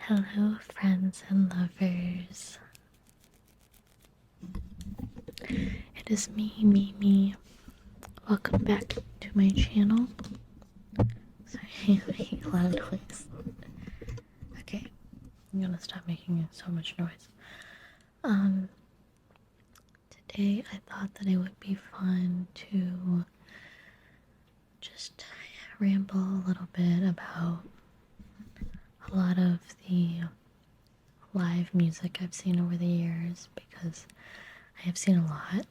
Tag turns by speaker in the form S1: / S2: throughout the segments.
S1: Hello, friends and lovers. It is me. Welcome back to my channel. Sorry, I'm making a lot of noise. Okay, I'm gonna stop making so much noise. Today I thought that it would be fun to just ramble a little bit about a lot of the live music I've seen over the years, because I have seen a lot.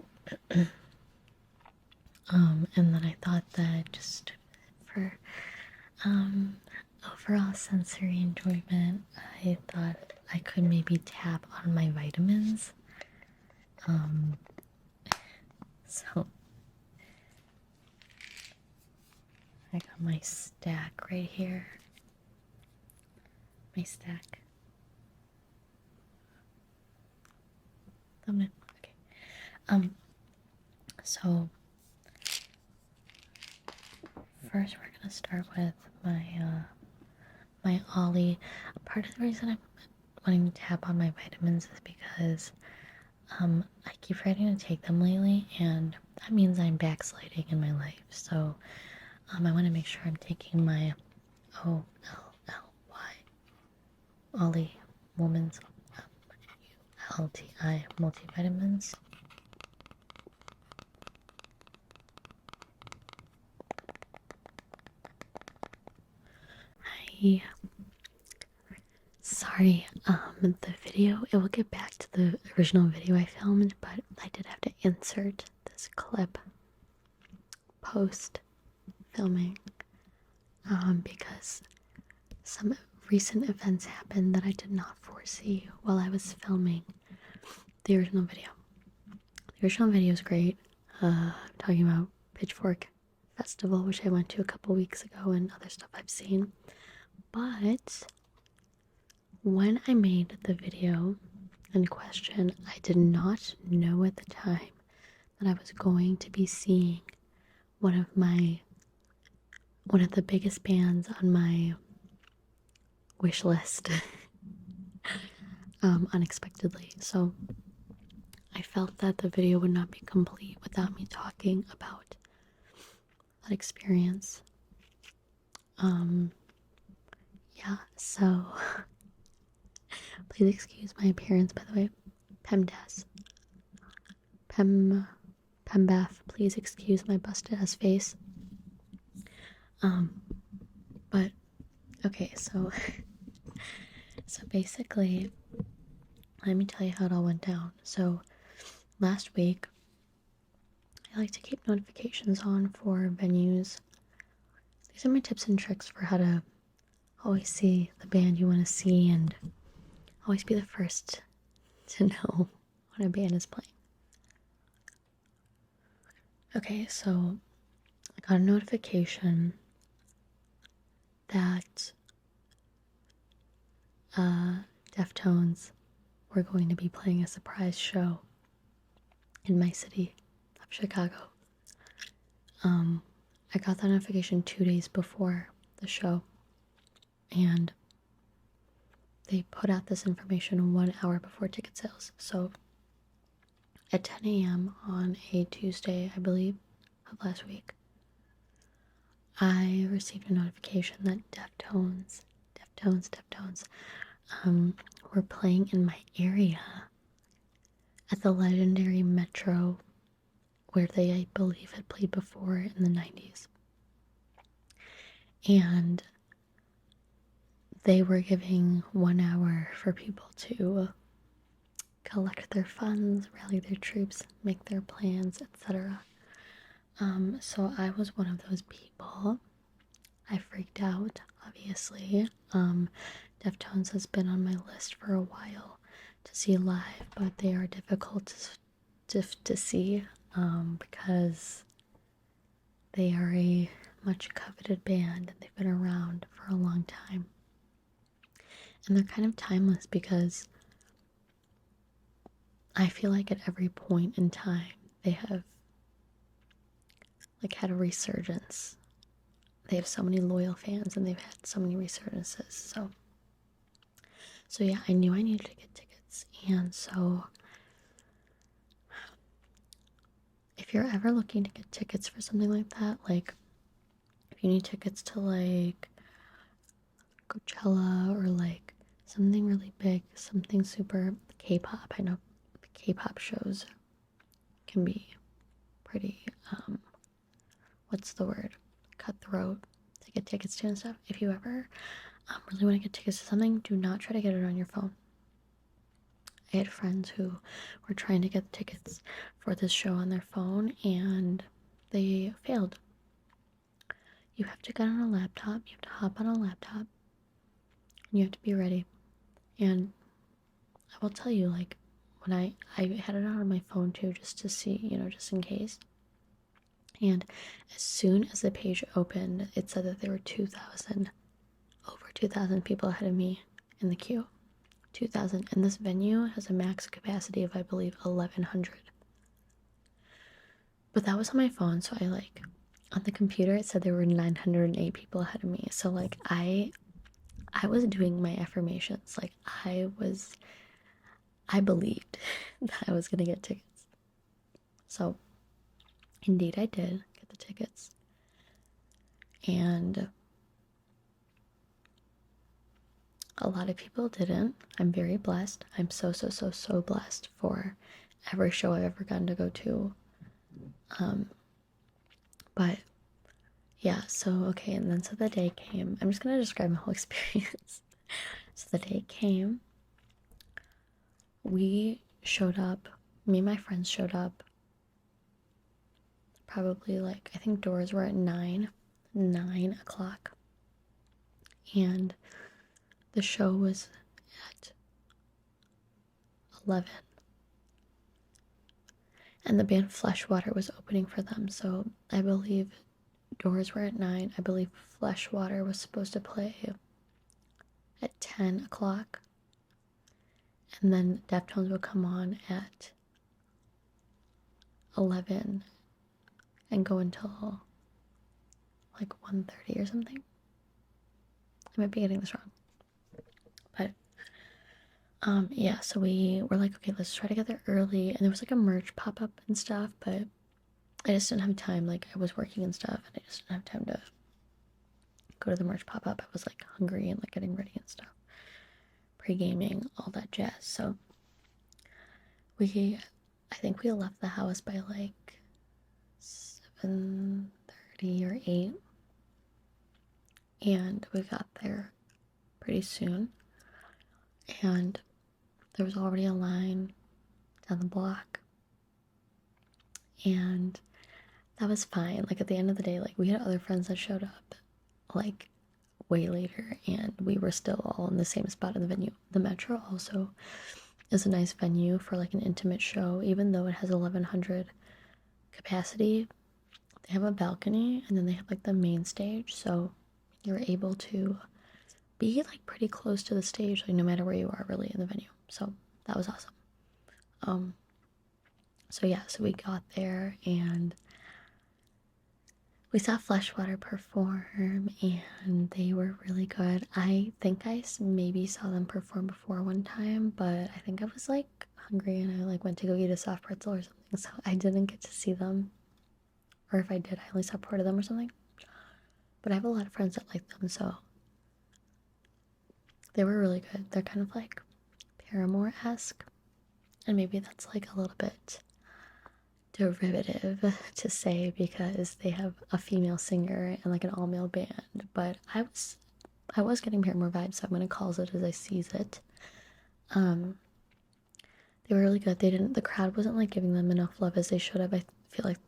S1: And then I thought that just for overall sensory enjoyment, I thought I could maybe tap on my vitamins. So I got my stack right here. My stack. Thumbnail. Okay. So first we're gonna start with my my Ollie. Part of the reason I'm wanting to tap on my vitamins is because I keep forgetting to take them lately, and that means I'm backsliding in my life. So I want to make sure I'm taking my OLLY Ollie Woman's LTI multivitamins. Sorry, the video, it will get back to the original video I filmed, but I did have to insert this clip post filming, because some recent events happened that I did not foresee while I was filming the original video. The original video is great. I'm talking about Pitchfork Festival, which I went to a couple weeks ago, and other stuff I've seen. But when I made the video in question, I did not know at the time that I was going to be seeing one of the biggest bands on my wish list unexpectedly. So I felt that the video would not be complete without me talking about that experience. Yeah, so please excuse my appearance, by the way. Pembath, please excuse my busted ass face. But okay, so basically, let me tell you how it all went down. So last week, I like to keep notifications on for venues. These are my tips and tricks for how to always see the band you want to see and always be the first to know when a band is playing. Okay, so I got a notification that Deftones were going to be playing a surprise show in my city of Chicago. I got that notification 2 days before the show, and they put out this information 1 hour before ticket sales. So at 10 a.m. on a Tuesday, I believe, of last week, I received a notification that Deftones were playing in my area at the legendary Metro, where they, I believe, had played before in the 90s. And they were giving 1 hour for people to collect their funds, rally their troops, make their plans, etc. So I was one of those people. I freaked out, obviously. Deftones has been on my list for a while to see live, but they are difficult to see because they are a much coveted band and they've been around for a long time. And they're kind of timeless because I feel like at every point in time they have like had a resurgence. They have so many loyal fans and they've had so many resurgences. So So yeah, I knew I needed to get tickets, and so if you're ever looking to get tickets for something like that, like if you need tickets to like Coachella or like something really big, something super K-pop. I know K-pop shows can be pretty what's the word? Cutthroat to get tickets to and stuff. If you ever really want to get tickets to something, do not try to get it on your phone. I had friends who were trying to get tickets for this show on their phone and they failed. You have to get on a laptop, you have to hop on a laptop, and you have to be ready. And I will tell you, like, when I had it on my phone too, just to see, just in case. And as soon as the page opened, it said that there were over 2,000 people ahead of me in the queue. 2,000. And this venue has a max capacity of, I believe, 1,100. But that was on my phone, so on the computer, it said there were 908 people ahead of me. So, like, I was doing my affirmations. Like, I believed that I was gonna get tickets. So, indeed, I did get the tickets. And a lot of people didn't. I'm very blessed. I'm so blessed for every show I've ever gotten to go to. But yeah, so okay, and then so the day came. I'm just gonna describe my whole experience. So the day came. We showed up. Me and my friends showed up. Probably like I think doors were at 9 o'clock. And the show was at 11. And the band Fleshwater was opening for them. So I believe doors were at 9. I believe Fleshwater was supposed to play at 10 o'clock. And then Deftones would come on at 11 and go until like 1:30 or something. I might be getting this wrong. But yeah, so we were like, okay, let's try to get there early. And there was like a merch pop-up and stuff, but I just didn't have time. Like I was working and stuff, and I just didn't have time to go to the merch pop-up. I was like hungry and like getting ready and stuff. Pre-gaming, all that jazz. So I think we left the house by like 7:30 or 8. And we got there pretty soon. And there was already a line down the block. And that was fine. Like at the end of the day, like we had other friends that showed up like way later and we were still all in the same spot in the venue. The Metro also is a nice venue for like an intimate show, even though it has 1,100 capacity. They have a balcony and then they have like the main stage, so you're able to be like pretty close to the stage, like no matter where you are really in the venue. So that was awesome. So yeah, so we got there and we saw Fleshwater perform and they were really good. I think I maybe saw them perform before one time, but I think I was like hungry and I like went to go eat a soft pretzel or something, so I didn't get to see them. Or if I did, I only saw part of them or something. But I have a lot of friends that like them, so they were really good. They're kind of like Paramore-esque, and maybe that's like a little bit derivative to say because they have a female singer and like an all-male band, but I was getting Paramore vibes, so I'm gonna call it as I sees it. They were really good. The crowd wasn't like giving them enough love as they should have. I feel like,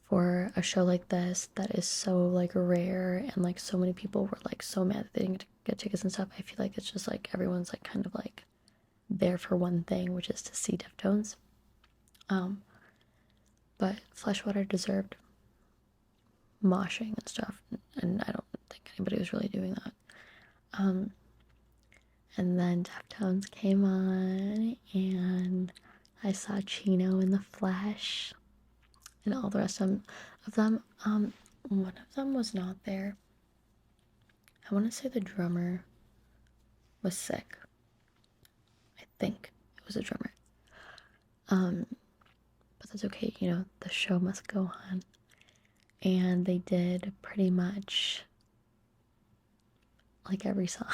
S1: for a show like this that is so like rare and like so many people were like so mad that they didn't get tickets and stuff, I feel like it's just like everyone's like kind of like there for one thing, which is to see Deftones. But Fleshwater deserved moshing and stuff, and I don't think anybody was really doing that. And then Deftones came on, and I saw Chino in the flesh, and all the rest of them. One of them was not there. I want to say the drummer was sick. think it was a drummer. But that's okay, you know, the show must go on. And they did pretty much like every song.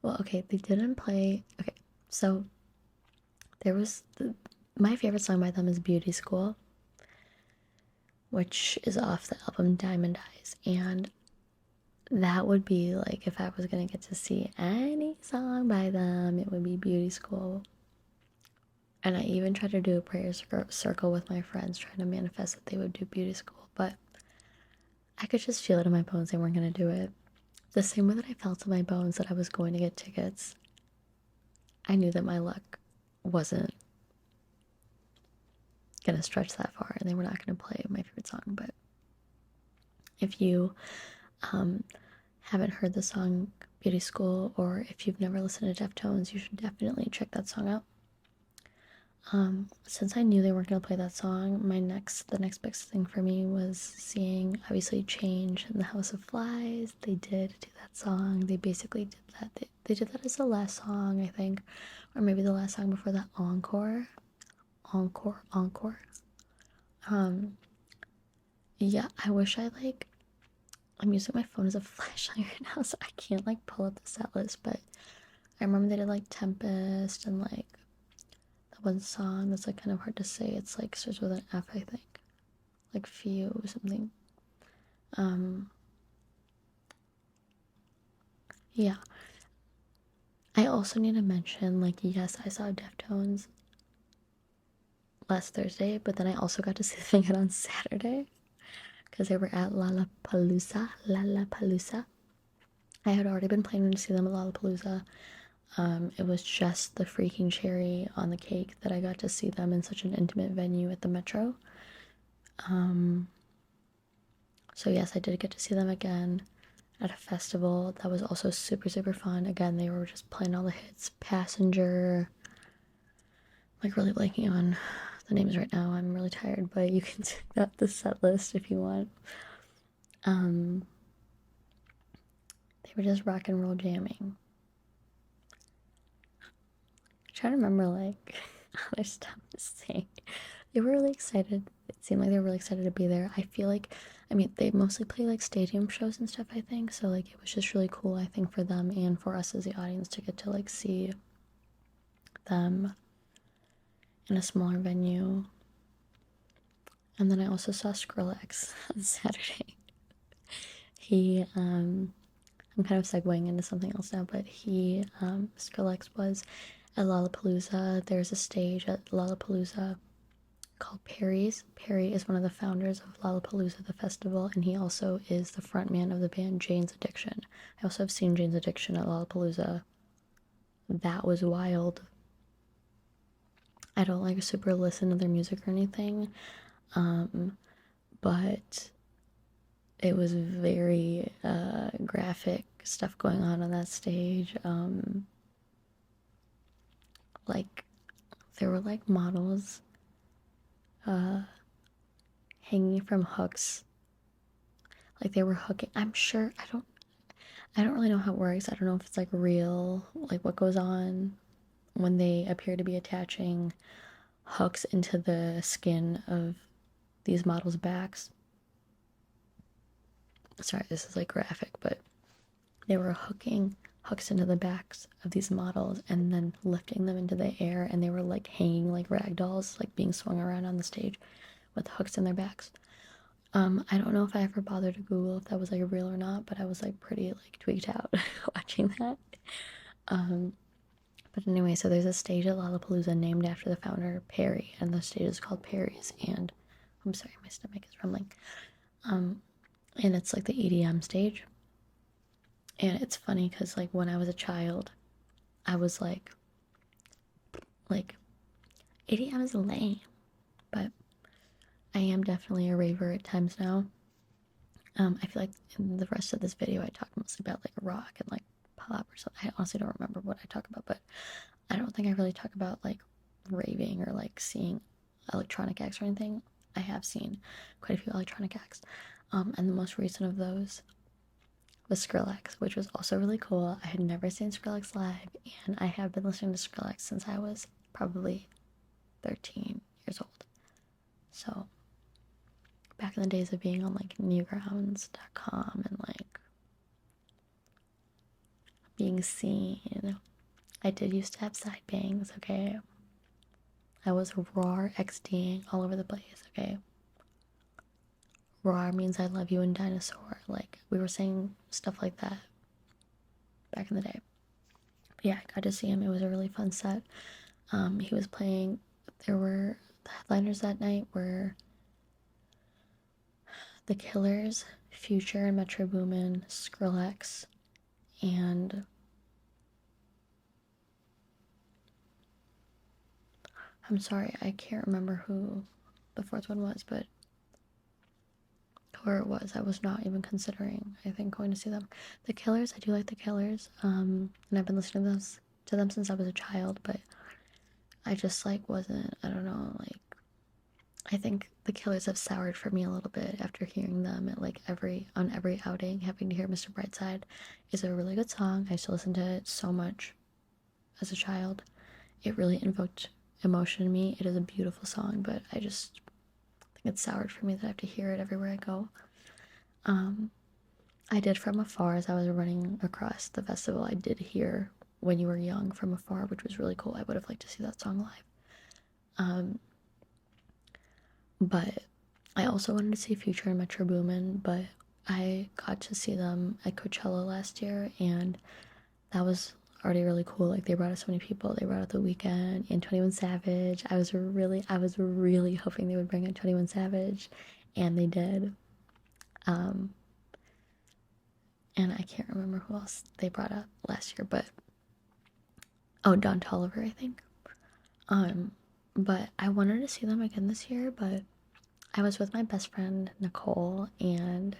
S1: Well, okay, they didn't play. Okay, so there was my favorite song by them is Beauty School, which is off the album Diamond Eyes. And that would be like if I was gonna get to see any song by them, it would be Beauty School. And I even tried to do a prayer circle with my friends, trying to manifest that they would do Beauty School, but I could just feel it in my bones they weren't gonna do it. The same way that I felt in my bones that I was going to get tickets, I knew that my luck wasn't gonna stretch that far, and they were not gonna play my favorite song. But if you haven't heard the song Beauty School, or if you've never listened to Deftones, you should definitely check that song out. Since I knew they weren't gonna play that song, the next best thing for me was seeing obviously Change in the House of Flies. They did do that song. They basically did that. They did that as the last song, I think, or maybe the last song before that encore. Yeah, I wish I'm using my phone as a flashlight right now, so I can't like pull up the set list, but I remember they did like Tempest and like that one song that's like kind of hard to say. It's like starts with an F, I think. Like Few or something. Yeah. I also need to mention, like, yes, I saw Deftones last Thursday, but then I also got to see them again on Saturday because they were at Lollapalooza. I had already been planning to see them at Lollapalooza. It was just the freaking cherry on the cake that I got to see them in such an intimate venue at the Metro. So yes, I did get to see them again at a festival. That was also super, super fun. Again, they were just playing all the hits. Passenger. Like really blanking on the names right now. I'm really tired, but you can check out the set list if you want. They were just rock and roll jamming. I'm trying to remember like other stuff to say. They were really excited. It seemed like they were really excited to be there. I feel like, I mean, they mostly play like stadium shows and stuff, I think. So like it was just really cool, I think, for them and for us as the audience to get to like see them in a smaller venue. And then I also saw Skrillex on Saturday. I'm kind of segueing into something else now, but Skrillex was at Lollapalooza. There's a stage at Lollapalooza called Perry's. Perry is one of the founders of Lollapalooza, the festival, and he also is the frontman of the band Jane's Addiction. I also have seen Jane's Addiction at Lollapalooza. That was wild. I don't like super listen to their music or anything, but it was very graphic stuff going on that stage. Like there were like models hanging from hooks. Like they were hooking. I'm sure I don't really know how it works. I don't know if it's like real, like what goes on when they appear to be attaching hooks into the skin of these models' backs. Sorry, this is like graphic, but they were hooking hooks into the backs of these models and then lifting them into the air, and they were like hanging like rag dolls, like being swung around on the stage with hooks in their backs. I don't know if I ever bothered to Google if that was like real or not, but I was like pretty like tweaked out watching that. But anyway, so there's a stage at Lollapalooza named after the founder, Perry, and the stage is called Perry's. And I'm sorry, my stomach is rumbling. And it's like the EDM stage. And it's funny because like when I was a child, I was like EDM is lame, but I am definitely a raver at times now. I feel like in the rest of this video I talked mostly about like rock and like pop or something. I honestly don't remember what I talk about, but I don't think I really talk about like raving or like seeing electronic acts or anything. I have seen quite a few electronic acts, and the most recent of those with Skrillex, which was also really cool. I had never seen Skrillex live, and I have been listening to Skrillex since I was probably 13 years old. So, back in the days of being on like newgrounds.com and like being seen, I did used to have side bangs, okay? I was raw XDing all over the place, okay? Raw means I love you and dinosaur. Like, we were saying stuff like that back in the day. But yeah, I got to see him. It was a really fun set. He was playing, there were, the headliners that night were The Killers, Future and Metroboomin, Skrillex, and I'm sorry, I can't remember who the fourth one was, but whoever it was, I was not even considering, I think, going to see them. The Killers, I do like The Killers, and I've been listening to them since I was a child, but I just, like, wasn't, I don't know, like, I think The Killers have soured for me a little bit after hearing them at, like, on every outing. Having to hear Mr. Brightside is a really good song. I used to listen to it so much as a child. It really invoked emotion in me. It is a beautiful song, but I just think it's soured for me that I have to hear it everywhere I go. I did from afar as I was running across the festival. I did hear When You Were Young from afar, which was really cool. I would have liked to see that song live. But I also wanted to see Future and Metroboomin, but I got to see them at Coachella last year, and that was already really cool. Like, they brought out so many people. They brought out The Weeknd and 21 Savage. I was really hoping they would bring out 21 Savage, and they did. And I can't remember who else they brought out last year, but Don Toliver, I think. But I wanted to see them again this year, but I was with my best friend Nicole, and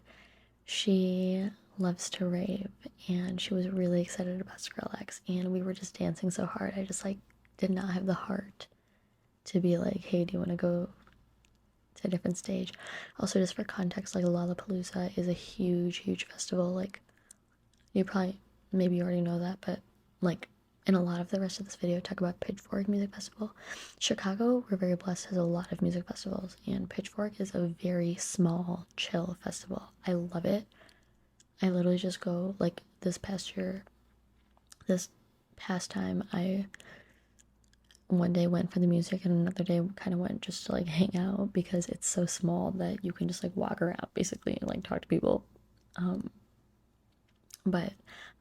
S1: she loves to rave, and she was really excited about Skrillex, and we were just dancing so hard. I just, like, did not have the heart to be like, hey, do you want to go to a different stage? Also, just for context, like, Lollapalooza is a huge festival. Like, you probably, maybe you already know that, but, like, in a lot of the rest of this video, talk about Pitchfork Music Festival. Chicago, we're very blessed, has a lot of music festivals, and Pitchfork is a very small, chill festival. I love it. I literally just go, like, this past time, I one day went for the music and another day kind of went just to, like, hang out, because it's so small that you can just, like, walk around basically and, like, talk to people. But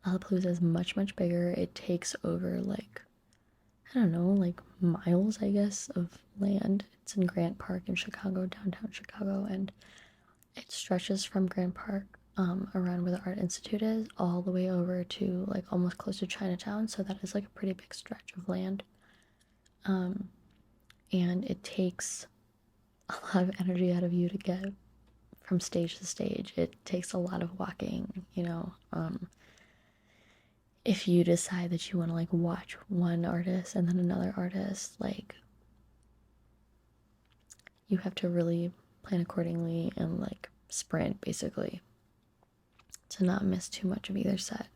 S1: Lollapalooza is much bigger. It takes over, like, I don't know, like, miles, I guess, of land. It's in Grant Park in Chicago, downtown Chicago, and it stretches from Grant Park around where the Art Institute is all the way over to, like, almost close to Chinatown. So that is, like, a pretty big stretch of land. And it takes a lot of energy out of you to get from stage to stage. It takes a lot of walking, you know. If you decide that you want to, like, watch one artist and then another artist, like, you have to really plan accordingly and, like, sprint basically to not miss too much of either set.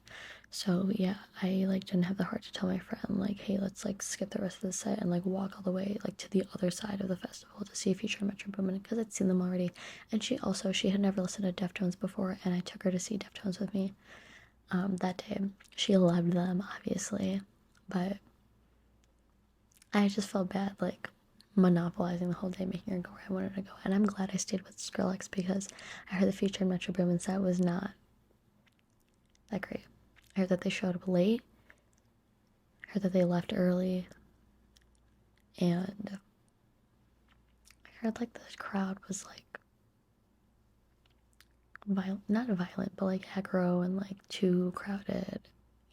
S1: So yeah, I, like, didn't have the heart to tell my friend, like, hey, let's, like, skip the rest of the set and, like, walk all the way, like, to the other side of the festival to see Future and Metroboomin, because I'd seen them already. And she had never listened to Deftones before, and I took her to see Deftones with me that day. She loved them, obviously, but I just felt bad, like, monopolizing the whole day, making her go where I wanted to go. And I'm glad I stayed with Skrillex, because I heard the Future and Metroboomin set was not that great. I heard that they showed up late. I heard that they left early. And I heard, like, the crowd was, like, not violent, but, like, aggro and, like, too crowded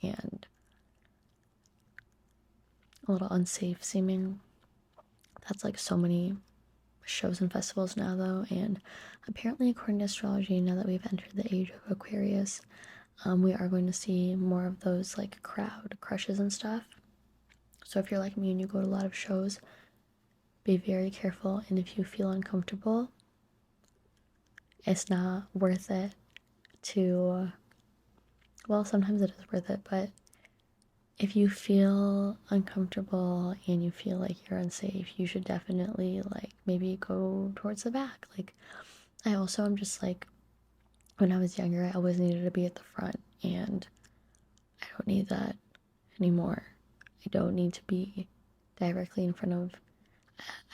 S1: and a little unsafe seeming. That's, like, so many shows and festivals now, though. And apparently, according to astrology, now that we've entered the age of Aquarius, we are going to see more of those, like, crowd crushes and stuff. So if you're like me and you go to a lot of shows, be very careful. And if you feel uncomfortable, it's not worth it to well, sometimes it is worth it, but if you feel uncomfortable and you feel like you're unsafe, you should definitely like maybe go towards the back. Like I also am just like when I was younger, I always needed to be at the front, and I don't need that anymore. I don't need to be directly in front of.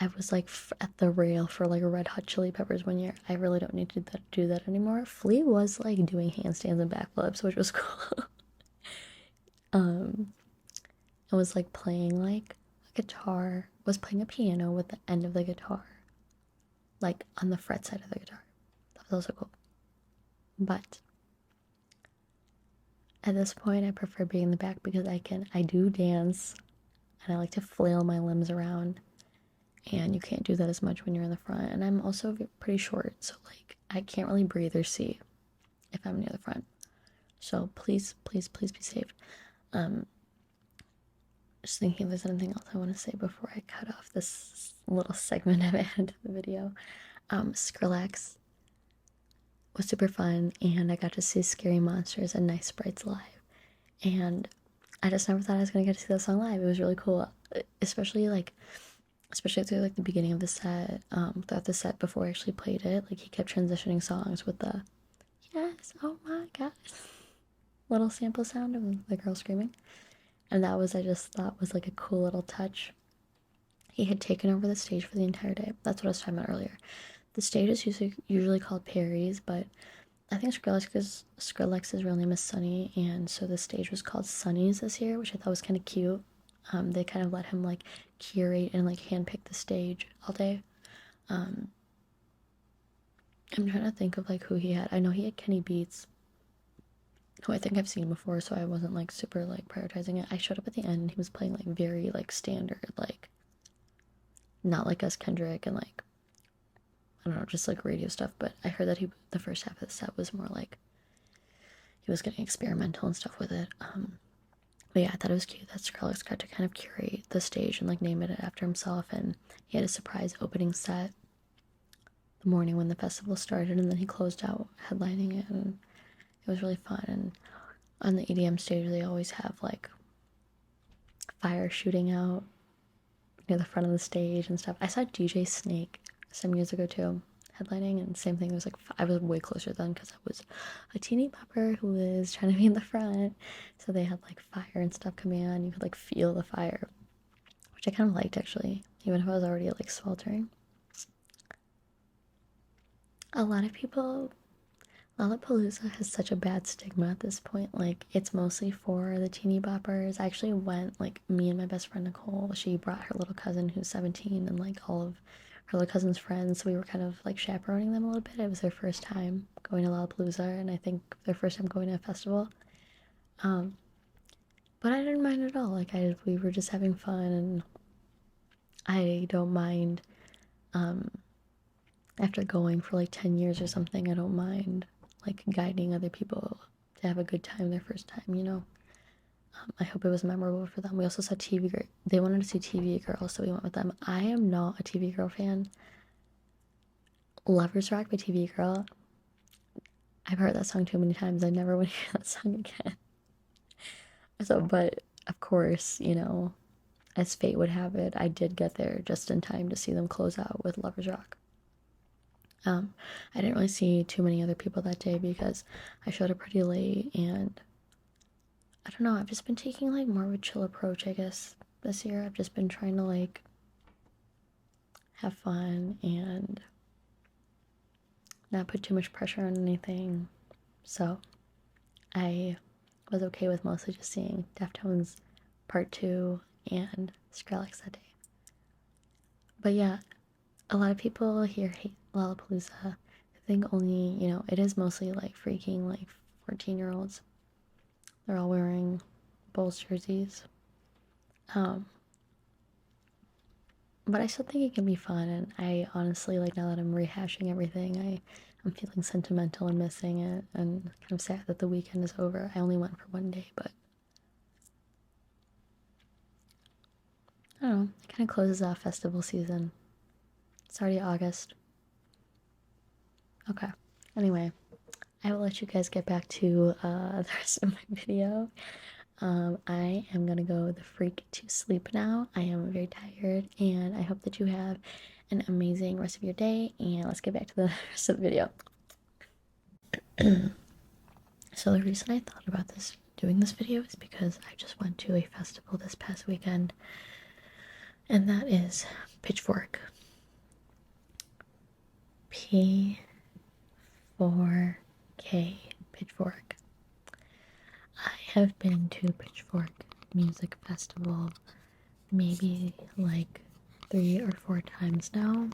S1: I was like at the rail for like Red Hot Chili Peppers one year. I really don't need to do that anymore. Flea was like doing handstands and backflips, which was cool. um, I was like playing like a guitar. Was playing a piano with the end of the guitar, like on the fret side of the guitar. That was also cool. But at this point, I prefer being in the back because I do dance and I like to flail my limbs around. And you can't do that as much when you're in the front. And I'm also pretty short, so like I can't really breathe or see if I'm near the front. So please, please, please be safe. Just thinking if there's anything else I want to say before I cut off this little segment of it into the video. Skrillex was super fun, and I got to see Scary Monsters and Nice Sprites live. And I just never thought I was gonna get to see that song live. It was really cool, especially through like the beginning of the set, throughout the set before I actually played it. Like he kept transitioning songs with the yes, oh my god, little sample sound of the girl screaming, and that was I just thought was like a cool little touch. He had taken over the stage for the entire day. That's what I was talking about earlier. The stage is usually called Perry's, but I think Skrillex's real name is Sunny, and so the stage was called Sunny's this year, which I thought was kind of cute. They kind of let him like curate and like handpick the stage all day. I'm trying to think of like who he had. I know he had Kenny Beats, who I think I've seen before, so I wasn't like super like prioritizing it. I showed up at the end and he was playing like very like standard, like not like us Kendrick and like I don't know, just like radio stuff. But I heard that the first half of the set was more like he was getting experimental and stuff with it. But yeah, I thought it was cute that Skrillex got to kind of curate the stage and like name it after himself, and he had a surprise opening set the morning when the festival started, and then he closed out headlining it, and it was really fun. And on the EDM stage, they always have like fire shooting out near the front of the stage and stuff. I saw DJ Snake some years ago too, headlining, and same thing. It was like I was way closer then because I was a teeny popper who was trying to be in the front, so they had like fire and stuff coming on. You could like feel the fire, which I kind of liked actually, even if I was already like sweltering. A lot of people, Lollapalooza has such a bad stigma at this point. Like it's mostly for the teeny boppers. I actually went, like me and my best friend Nicole, she brought her little cousin who's 17 and like all of her little cousin's friends, so we were kind of like chaperoning them a little bit. It was their first time going to Lollapalooza, and I think their first time going to a festival. But I didn't mind at all. Like we were just having fun, and I don't mind. After going for like 10 years or something, I don't mind like guiding other people to have a good time their first time. I hope it was memorable for them. We also saw TV Girl. They wanted to see TV Girl, so we went with them. I am not a TV Girl fan. Lovers Rock by TV Girl. I've heard that song too many times. I never want to hear that song again. So, but of course, as fate would have it, I did get there just in time to see them close out with Lovers Rock. I didn't really see too many other people that day because I showed up pretty late, and I don't know, I've just been taking like more of a chill approach, I guess, this year. I've just been trying to like have fun and not put too much pressure on anything. So I was okay with mostly just seeing Deftones Part 2 and Skrillex that day. But yeah, a lot of people here hate Lollapalooza. I think only, it is mostly like freaking like 14-year-olds. They're all wearing Bulls jerseys. But I still think it can be fun, and I honestly, like, now that I'm rehashing everything, I'm feeling sentimental and missing it, and kind of sad that the weekend is over. I only went for one day, but I don't know, it kind of closes off festival season. It's already August. Okay, anyway, I will let you guys get back to the rest of my video. I am gonna go the freak to sleep now. I am very tired, and I hope that you have an amazing rest of your day, and let's get back to the rest of the video. So the reason I thought about doing this video is because I just went to a festival this past weekend, and that is Pitchfork. P4K Pitchfork. I have been to Pitchfork Music Festival maybe like 3 or 4 times now.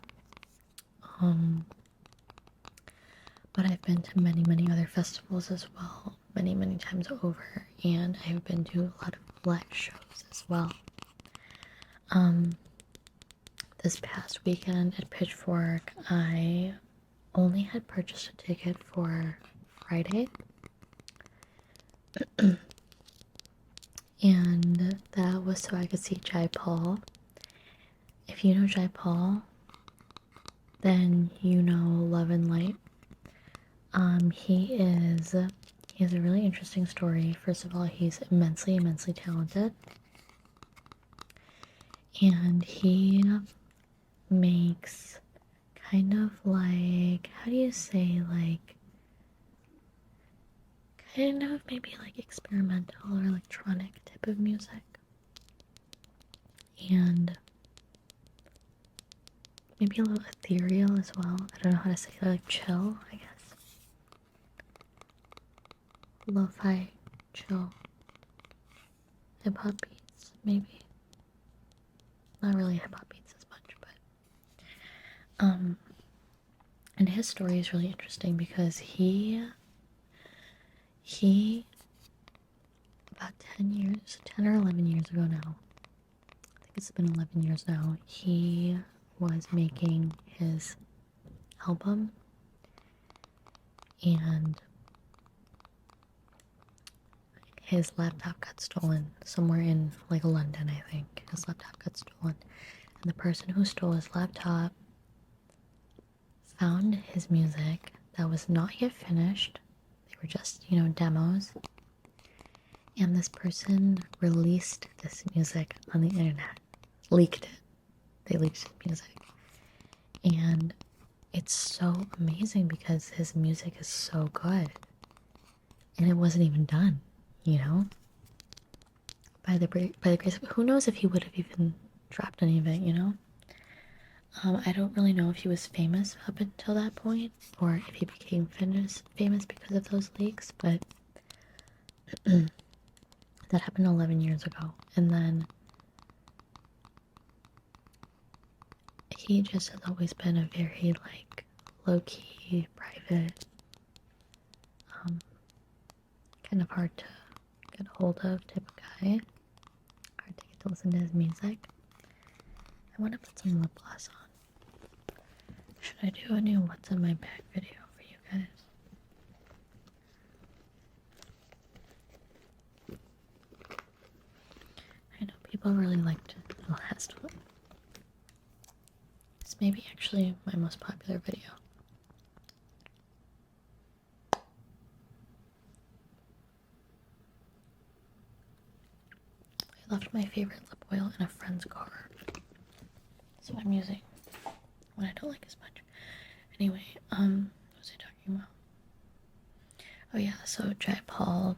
S1: But I've been to many other festivals as well, many times over, and I've been to a lot of live shows as well. This past weekend at Pitchfork, I only had purchased a ticket for Friday, and that was so I could see Jai Paul. If you know Jai Paul, then you know Love and Light. He has a really interesting story. First of all, he's immensely talented, and he makes kind of like, how do you say, like, kind of maybe like experimental or electronic type of music, and maybe a little ethereal as well. I don't know how to say that, like chill, I guess. Lo-fi, chill, hip-hop beats, maybe. Not really hip-hop beats as much, but and his story is really interesting because he about 10 or 11 years ago now, I think it's been 11 years now, he was making his album, and his laptop got stolen somewhere in like London, I think. His laptop got stolen, and the person who stole his laptop found his music that was not yet finished. They were just, demos. And this person released this music on the internet, leaked it. They leaked his music, and it's so amazing because his music is so good, and it wasn't even done. By the grace of, who knows if he would have even dropped any of it, I don't really know if he was famous up until that point, or if he became famous because of those leaks, but that happened 11 years ago, and then he just has always been a very, low-key, private, kind of hard to get a hold of type of guy. Hard to get to listen to his music. I want to put some lip gloss on. Should I do a new what's in my bag video for you guys? I know people really liked the last one. This may be actually my most popular video. I left my favorite lip oil in a friend's car, so I'm using what I don't like as much. Anyway, what was I talking about? Oh yeah, so Jai Paul,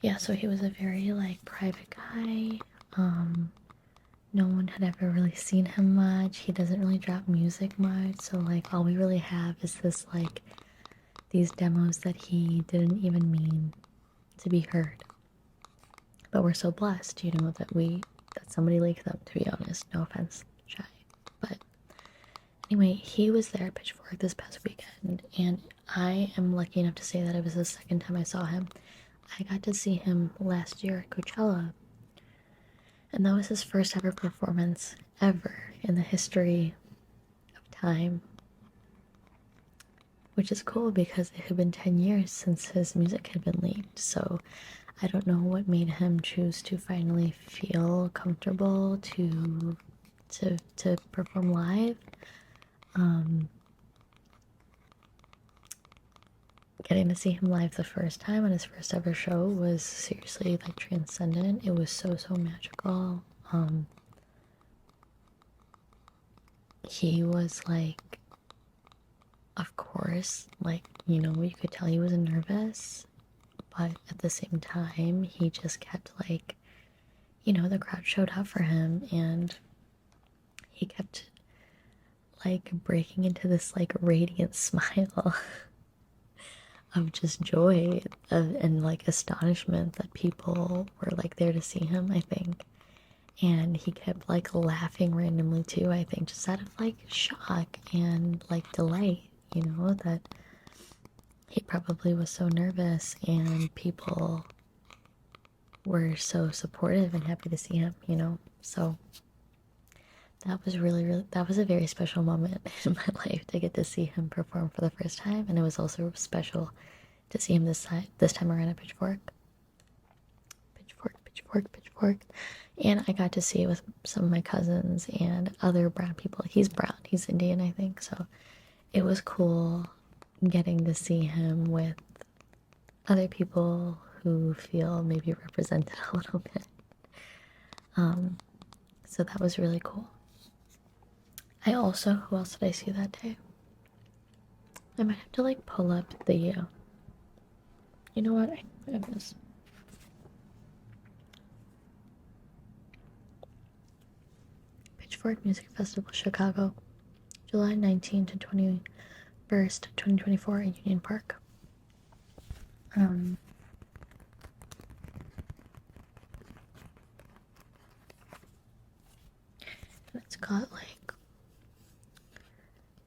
S1: yeah, so he was a very, private guy. No one had ever really seen him much. He doesn't really drop music much, so, all we really have is this, these demos that he didn't even mean to be heard. But we're so blessed, that somebody leaked them, to be honest. No offense, Jai. But anyway, he was there at Pitchfork this past weekend, and I am lucky enough to say that it was the second time I saw him. I got to see him last year at Coachella, and that was his first ever performance ever in the history of time, which is cool because it had been 10 years since his music had been leaked, so I don't know what made him choose to finally feel comfortable to perform live. getting to see him live the first time on his first ever show was seriously like transcendent. It was so magical. He was like, of course, like, you know, you could tell he was nervous, but at the same time, he just kept like, you know, the crowd showed up for him and he kept like breaking into this like radiant smile of just joy and like astonishment that people were like there to see him, I think. And he kept like laughing randomly too, I think, just out of like shock and like delight, you know, that he probably was so nervous and people were so supportive and happy to see him, you know. So that was really, that was a very special moment in my life to get to see him perform for the first time. And it was also special to see him this time around at Pitchfork. Pitchfork. And I got to see it with some of my cousins and other brown people. He's brown, he's Indian, I think. So it was cool getting to see him with other people who feel maybe represented a little bit. So that was really cool. Who else did I see that day? I might have to like pull up the, you know what, I have this. Pitchfork Music Festival, Chicago, July 19th to 21st, 2024 at Union Park. It's got like,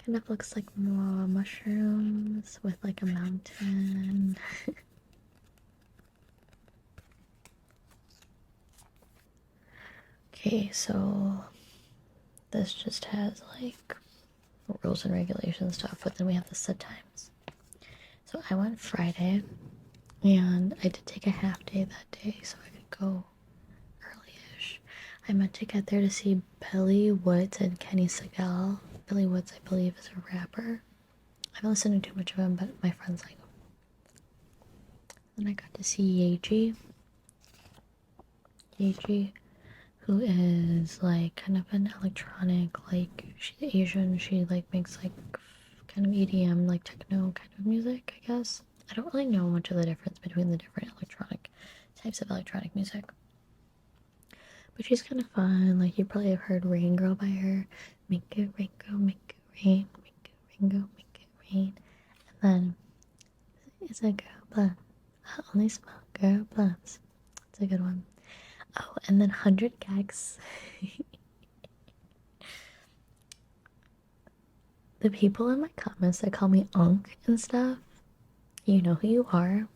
S1: kind of looks like more mushrooms with like a mountain. Okay, so this just has like rules and regulations stuff, but then we have the set times. So I went Friday, and I did take a half day that day, so I could go early-ish. I meant to get there to see Billy Woods and Kenny Segal. Billy Woods, I believe, is a rapper. I haven't listened to too much of him, but my friends like him. Then I got to see Yaeji, who is like kind of an electronic, like she's Asian, she like makes like kind of EDM, like techno kind of music, I guess. I don't really know much of the difference between the different types of electronic music. But she's kind of fun. Like, you probably have heard Rain Girl by her. Make it rain, go, make it rain, make it rain, go, make it rain. And then, it's a girl blunt. I only smoke girl blunts. It's a good one. Oh, and then 100 gecs. The people in my comments that call me Unk and stuff, you know who you are.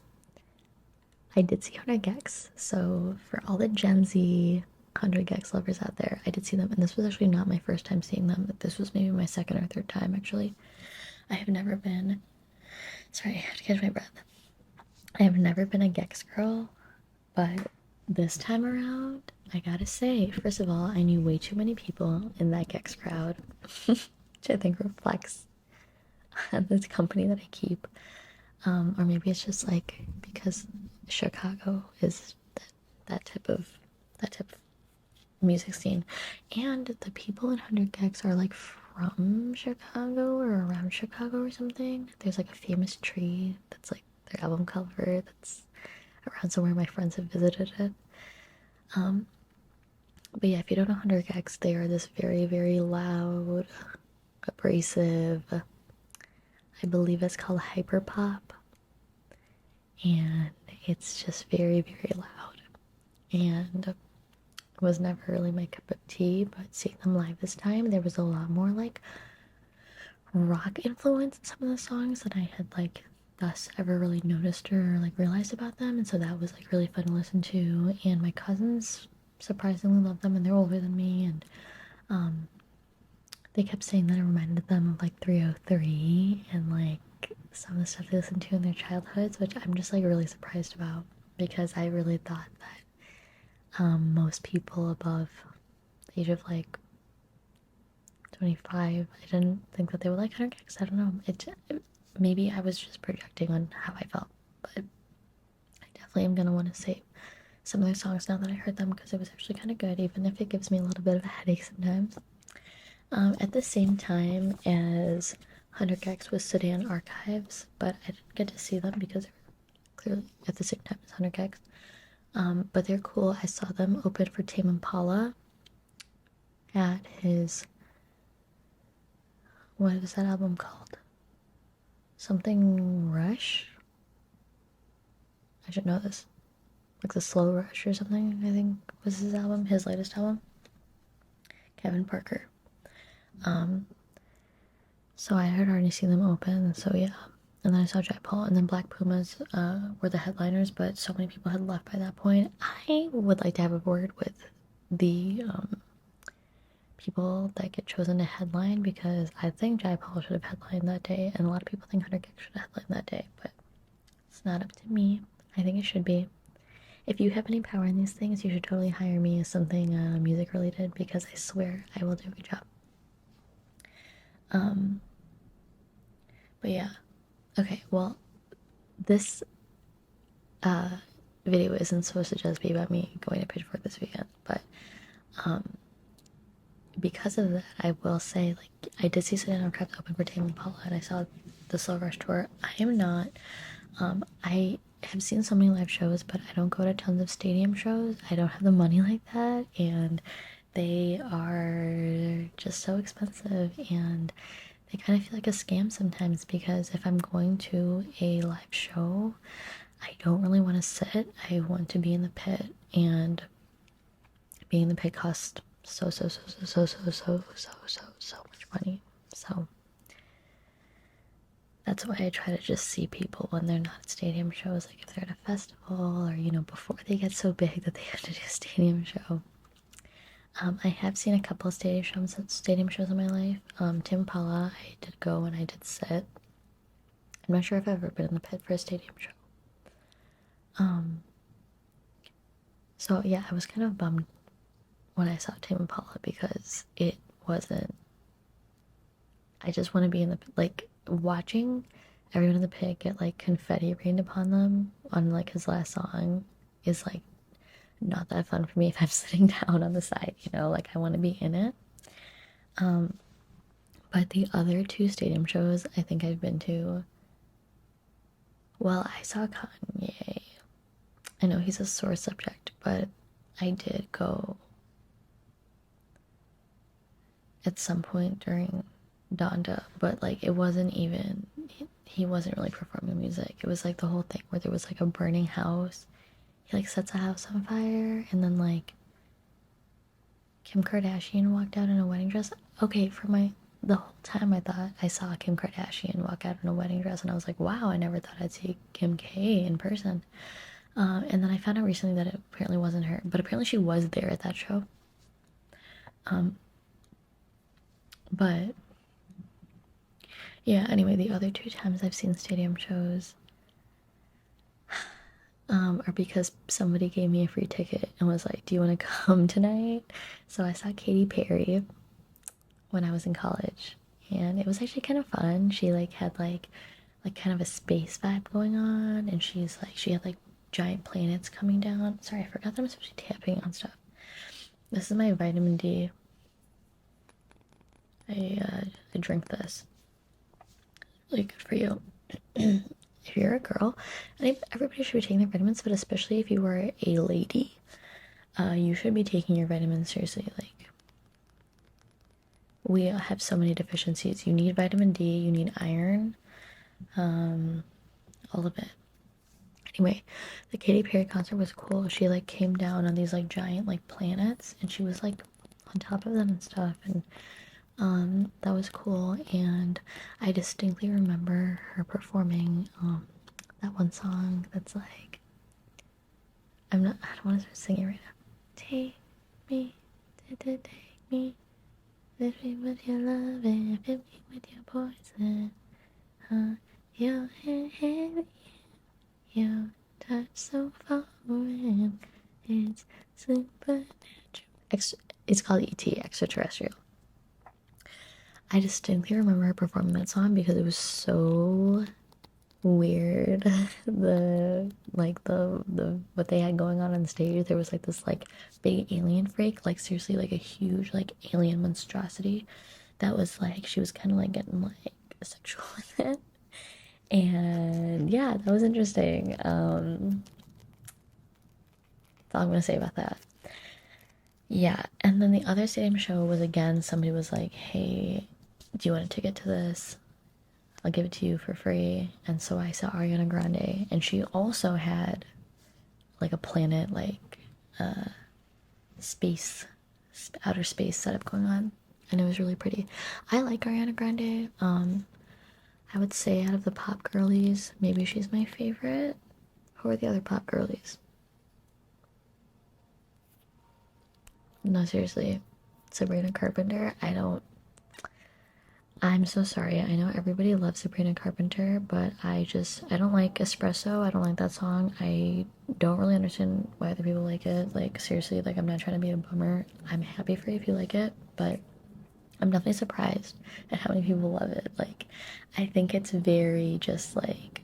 S1: I did see 100 gecs, so for all the Gen Z 100 gecs lovers out there, I did see them, and this was actually not my first time seeing them. This was maybe my second or third time, actually. I have never been, sorry, I have to catch my breath. I have never been a gecs girl, but this time around, I gotta say, first of all, I knew way too many people in that gecs crowd, which I think reflects this company that I keep. Or maybe it's just like because Chicago is that type of music scene, and the people in 100 gecs are like from Chicago or around Chicago or something. There's like a famous tree that's like their album cover that's around somewhere. My friends have visited it. But yeah, if you don't know 100 gecs, they are this very, very loud, abrasive, I believe it's called hyperpop, and it's just very, very loud, and was never really my cup of tea. But seeing them live this time, there was a lot more like rock influence in some of the songs that I had like thus ever really noticed or like realized about them, and so that was like really fun to listen to. And my cousins surprisingly love them, and they're older than me, and they kept saying that it reminded them of like 303 and like some of the stuff they listened to in their childhoods, which I'm just like really surprised about, because I really thought that most people above the age of like 25, I didn't think that they would like 100 gecs. I don't know, maybe I was just projecting on how I felt, but I definitely am gonna want to save some of their songs now that I heard them because it was actually kind of good, even if it gives me a little bit of a headache sometimes. At the same time as 100 gecs was Sudan Archives, but I didn't get to see them because they were clearly at the same time as 100 gecs. But they're cool. I saw them open for Tame Impala at his, what is that album called? Something Rush? I should know this. Like the Slow Rush or something, I think was his album, his latest album. Kevin Parker. So I had already seen them open, so yeah. And then I saw Jai Paul, and then Black Pumas were the headliners, but so many people had left by that point. I would like to have a word with the people that get chosen to headline, because I think Jai Paul should have headlined that day, and a lot of people think Hunter Kick should have headlined that day, but it's not up to me. I think it should be. If you have any power in these things, you should totally hire me as something music related, because I swear I will do a good job. But yeah. Okay, well, this video isn't supposed to just be about me going to Pitchfork this weekend, but because of that, I will say, like, I did see Sudan Archives open for Tame Impala, and I saw the Slow Rush tour. I am not, I have seen so many live shows, but I don't go to tons of stadium shows. I don't have the money like that, and they are just so expensive, and they kind of feel like a scam sometimes, because if I'm going to a live show, I don't really want to sit. I want to be in the pit, and being in the pit costs so much money. So that's why I try to just see people when they're not at stadium shows, like if they're at a festival, or you know, before they get so big that they have to do a stadium show. I have seen a couple of stadium shows in my life. Tame Impala, I did go and I did sit. I'm not sure if I've ever been in the pit for a stadium show. So yeah, I was kind of bummed when I saw Tame Impala, because it wasn't. I just want to be in the, like, watching everyone in the pit get like confetti rained upon them on like his last song is like not that fun for me if I'm sitting down on the side, you know, like I want to be in it. But the other two stadium shows I think I've been to, well, I saw Kanye. I know he's a sore subject, but I did go at some point during Donda, but like it wasn't even, he wasn't really performing music. It was like the whole thing where there was like a burning house. He like sets a house on fire, and then like Kim Kardashian walked out in a wedding dress. Okay, for the whole time I thought I saw Kim Kardashian walk out in a wedding dress, and I was like, wow, I never thought I'd see Kim K in person. And then I found out recently that it apparently wasn't her, but apparently she was there at that show. But yeah, anyway, the other two times I've seen stadium shows are because somebody gave me a free ticket and was like, do you want to come tonight? So I saw Katy Perry when I was in college, and it was actually kind of fun. She like had like kind of a space vibe going on, and she had like giant planets coming down. Sorry, I forgot that I'm supposed to be tapping on stuff. This is my vitamin D. I drink this. Really good for you. If you're a girl, I think everybody should be taking their vitamins, but especially if you are a lady, you should be taking your vitamins seriously. Like, we have so many deficiencies. You need vitamin D, you need iron, all of it. Anyway, the Katy Perry concert was cool. She like came down on these like giant like planets, and she was like on top of them and stuff, and that was cool. And I distinctly remember her performing that one song that's like, I don't want to start singing right now. Take me, take me, lift me with your love and fill me with your poison. Your hand, your touch so foreign, it's supernatural. It's called ET, Extraterrestrial. I distinctly remember her performing that song because it was so weird. The what they had going on stage, there was like this like big alien freak, like seriously like a huge like alien monstrosity that was like she was kind of like getting like sexual with it. And yeah, that was interesting. That's all I'm gonna say about that. Yeah, and then the other stadium show was again somebody was like, "Hey, do you want a ticket to this? I'll give it to you for free." And so I saw Ariana Grande, and she also had like a planet, like space, outer space setup going on, and it was really pretty. I like Ariana Grande. I would say out of the pop girlies, maybe she's my favorite. Who are the other pop girlies? No, seriously, Sabrina Carpenter. I'm so sorry. I know everybody loves Sabrina Carpenter, but I don't like Espresso. I don't like that song. I don't really understand why other people like it. Like, seriously, like, I'm not trying to be a bummer. I'm happy for you if you like it, but I'm definitely surprised at how many people love it. Like, I think it's very just like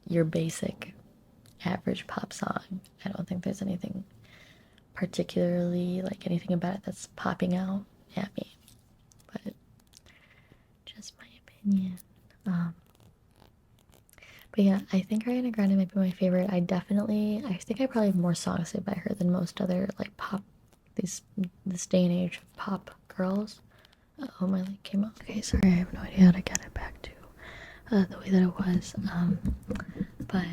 S1: your basic average pop song. I don't think there's anything particularly like anything about it that's popping out at me, but just my opinion. Um, but yeah, I think Ariana Grande might be my favorite. I think I probably have more songs saved by her than most other like pop, this day and age of pop girls. Oh, my light came up. Okay, sorry, I have no idea how to get it back to the way that it was. But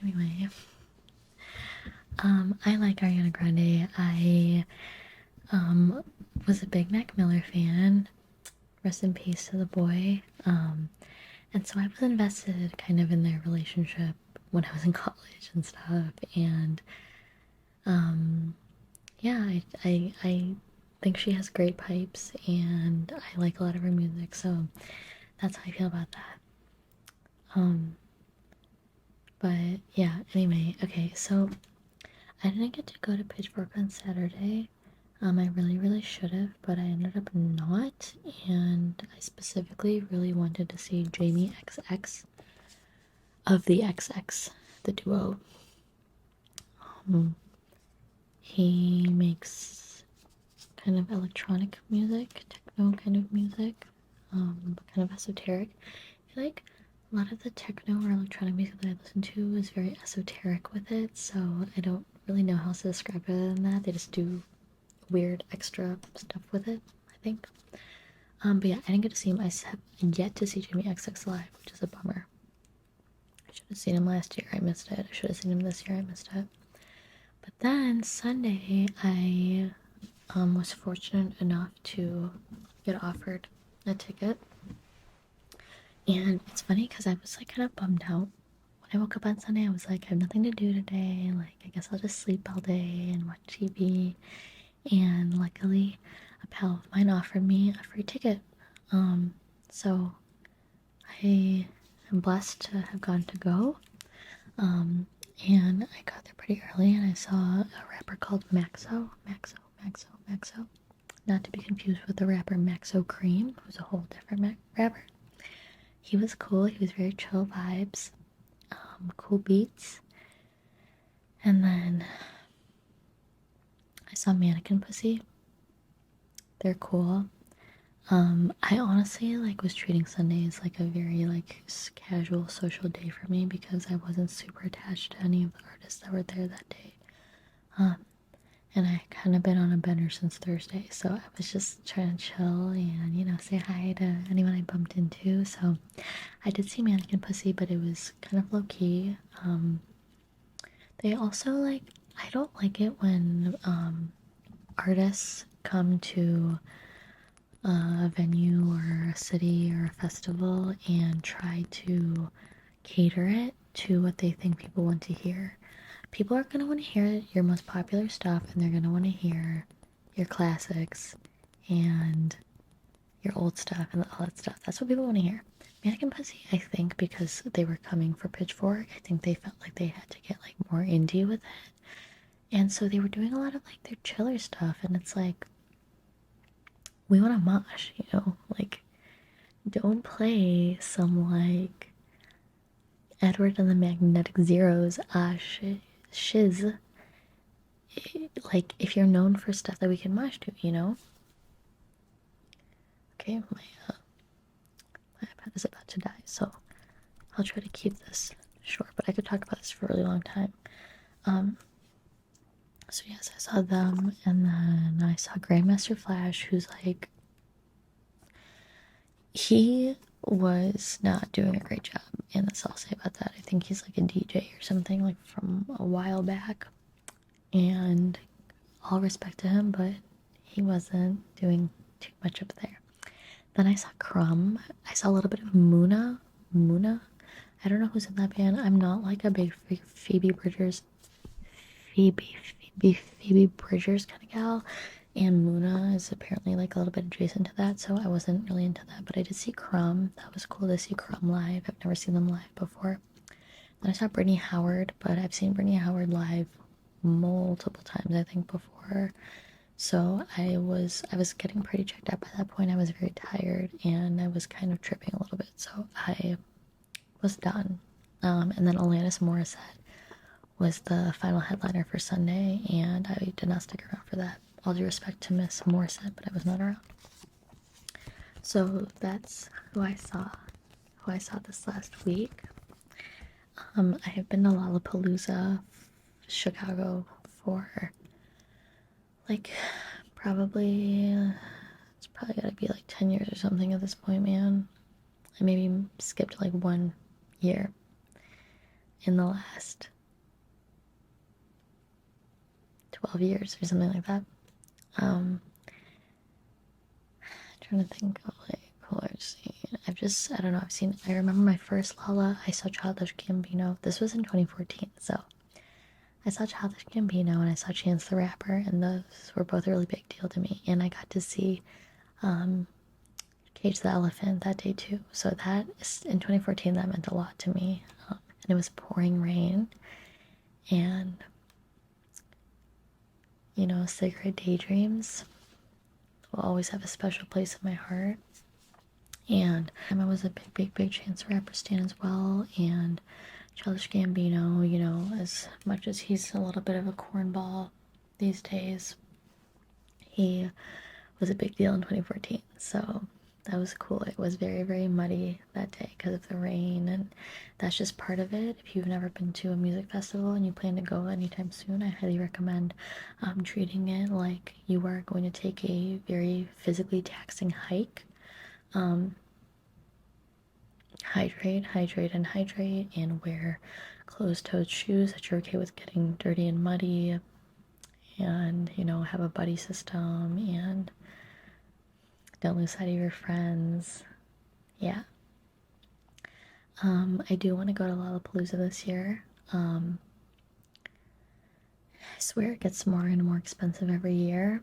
S1: anyway, I like Ariana Grande. I was a big Mac Miller fan. Rest in peace to the boy. And so I was invested kind of in their relationship when I was in college and stuff. And yeah, I think she has great pipes and I like a lot of her music. So that's how I feel about that. But yeah, anyway, okay, so I didn't get to go to Pitchfork on Saturday. I really should have, but I ended up not. And I specifically really wanted to see Jamie XX of the XX, the duo. He makes kind of electronic music, techno kind of music, but kind of esoteric. I feel like a lot of the techno or electronic music that I listen to is very esoteric with it, so I don't really know how else to describe it other than that. They just do weird extra stuff with it, I think. But yeah, I didn't get to see him. I have yet to see Jamie XX live, which is a bummer. I should have seen him last year. I missed it. I should have seen him this year. I missed it. But then Sunday, I was fortunate enough to get offered a ticket. And it's funny because I was like kind of bummed out. When I woke up on Sunday, I was like, I have nothing to do today. Like, I guess I'll just sleep all day and watch TV. And luckily, a pal of mine offered me a free ticket. So I am blessed to have gone to go. And I got there pretty early and I saw a rapper called Maxo. Maxo. Not to be confused with the rapper Maxo Cream, who's a whole different rapper. He was cool. He was very chill vibes. Cool beats. And then I saw Mannequin Pussy. They're cool. I honestly like was treating Sunday as like a very like casual social day for me because I wasn't super attached to any of the artists that were there that day. And I kind of been on a bender since Thursday, so I was just trying to chill and, you know, say hi to anyone I bumped into. So I did see Mannequin Pussy, but it was kind of low key. They also like, I don't like it when artists come to a venue or a city or a festival and try to cater it to what they think people want to hear. People are going to want to hear your most popular stuff and they're going to want to hear your classics and your old stuff and all that stuff. That's what people want to hear. Mannequin Pussy, I think, because they were coming for Pitchfork, I think they felt like they had to get like more indie with it. And so they were doing a lot of like their chiller stuff and it's like, we want to mosh, you know? Like, don't play some, like, Edward and the Magnetic Zeros, shiz. Like, if you're known for stuff that we can mosh to, you know? Okay, my iPad is about to die, so I'll try to keep this short, but I could talk about this for a really long time. So yes, I saw them, and then I saw Grandmaster Flash, who's like, he was not doing a great job, and that's all I'll say about that. I think he's like a DJ or something, like from a while back, and all respect to him, but he wasn't doing too much up there. Then I saw Crumb. I saw a little bit of Muna. I don't know who's in that band. I'm not like a big Phoebe Bridgers kind of gal, and Muna is apparently like a little bit adjacent to that, so I wasn't really into that, but I did see Crumb. That was cool to see Crumb live. I've never seen them live before. Then I saw Brittany Howard, but I've seen Brittany Howard live multiple times, I think, before. So I was getting pretty checked out by that point. I was very tired, and I was kind of tripping a little bit, so I was done. And then Alanis Morissette was the final headliner for Sunday, and I did not stick around for that. All due respect to Miss Morissette, but I was not around. So that's who I saw this last week. I have been to Lollapalooza, Chicago, for like it's probably gotta be like 10 years or something at this point, man. I maybe skipped like 1 year in the last 12 years or something like that. Trying to think of like who I've seen. I don't know, I remember my first Lala, I saw Childish Gambino. This was in 2014, so I saw Childish Gambino and I saw Chance the Rapper, and those were both a really big deal to me. And I got to see Cage the Elephant that day too. So that is, in 2014, that meant a lot to me. And it was pouring rain, and you know, Cigarette Daydreams will always have a special place in my heart. And I was a big Chance the Rapper stan as well, and Childish Gambino, you know, as much as he's a little bit of a cornball these days, he was a big deal in 2014, so that was cool. It was very, very muddy that day because of the rain, and that's just part of it. If you've never been to a music festival and you plan to go anytime soon, I highly recommend treating it like you are going to take a very physically taxing hike. Hydrate, and wear closed-toed shoes that you're okay with getting dirty and muddy, and, you know, have a buddy system, and don't lose sight of your friends. Yeah. I do want to go to Lollapalooza this year. I swear it gets more and more expensive every year.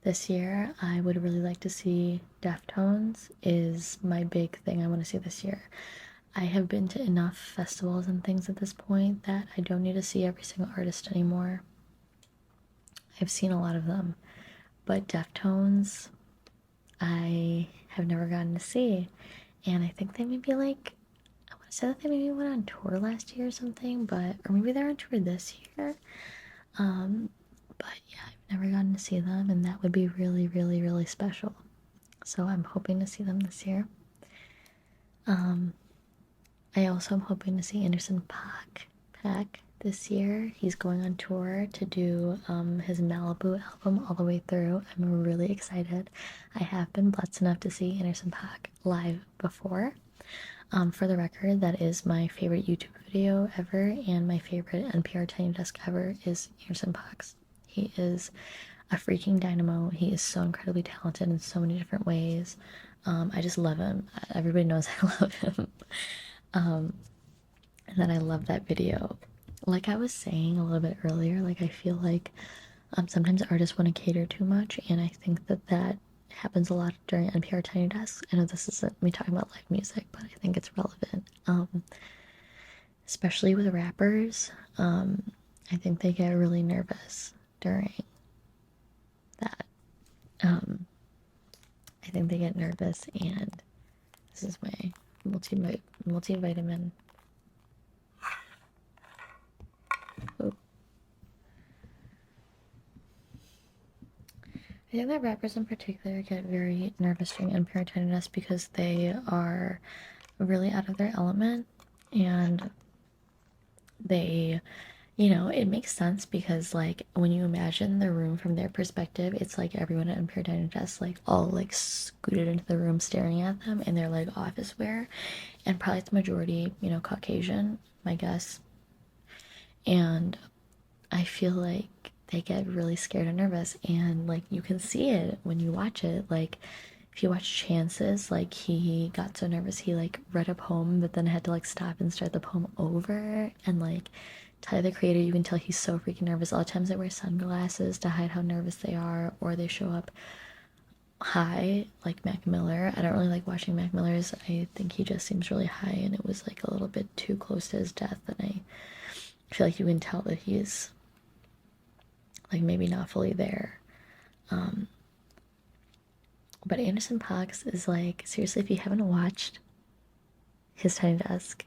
S1: This year, I would really like to see Deftones is my big thing I want to see this year. I have been to enough festivals and things at this point that I don't need to see every single artist anymore. I've seen a lot of them, but Deftones, I have never gotten to see, and I think they maybe like, I want to say that they maybe went on tour last year or something, or maybe they're on tour this year. But yeah, I've never gotten to see them, and that would be really, really, really special. So I'm hoping to see them this year. I also am hoping to see Anderson paak this year. He's going on tour to do his Malibu album all the way through. I'm really excited. I have been blessed enough to see Anderson paak live before. For the record, that is my favorite YouTube video ever, and my favorite NPR Tiny Desk ever is Anderson paak's. He is a freaking dynamo. He is so incredibly talented in so many different ways. I just love him. Everybody knows I love him. And then I love that video. Like I was saying a little bit earlier, like I feel like sometimes artists want to cater too much, and I think that happens a lot during NPR Tiny Desks. I know this isn't me talking about live music, but I think it's relevant. Especially with rappers, I think they get really nervous during that I think they get nervous, and this is my multivitamin. Oh. I think that rappers in particular get very nervous during NPR attendance because they are really out of their element, and they, you know, it makes sense because like when you imagine the room from their perspective, it's like everyone at NPR Digest like all like scooted into the room staring at them in their like office wear, and probably the majority, you know, Caucasian, my guess. And I feel like they get really scared and nervous, and like you can see it when you watch it. Like if you watch Chances, like he got so nervous he like read a poem but then had to like stop and start the poem over. And like Tyler the Creator, you can tell he's so freaking nervous. A lot of times they wear sunglasses to hide how nervous they are, or they show up high like Mac Miller. I don't really like watching Mac Miller's. I think he just seems really high, and it was like a little bit too close to his death, and I feel like you can tell that he's like maybe not fully there. But Anderson .Paak's is like, seriously, if you haven't watched his Tiny Desk,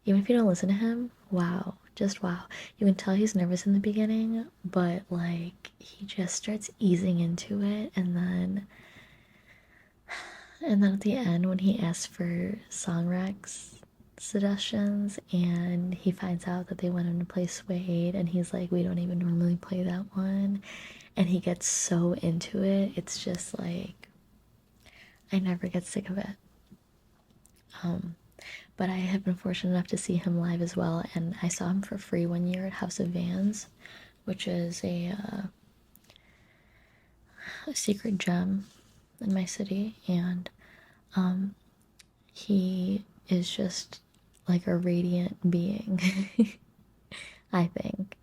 S1: even if you don't listen to him, wow, just wow. You can tell he's nervous in the beginning, but like he just starts easing into it, and then at the end when he asks for song recs suggestions and he finds out that they want him to play Suede, and he's like, we don't even normally play that one, and he gets so into it, it's just like I never get sick of it. But I have been fortunate enough to see him live as well, and I saw him for free one year at House of Vans, which is a secret gem in my city, and he is just like a radiant being. I think,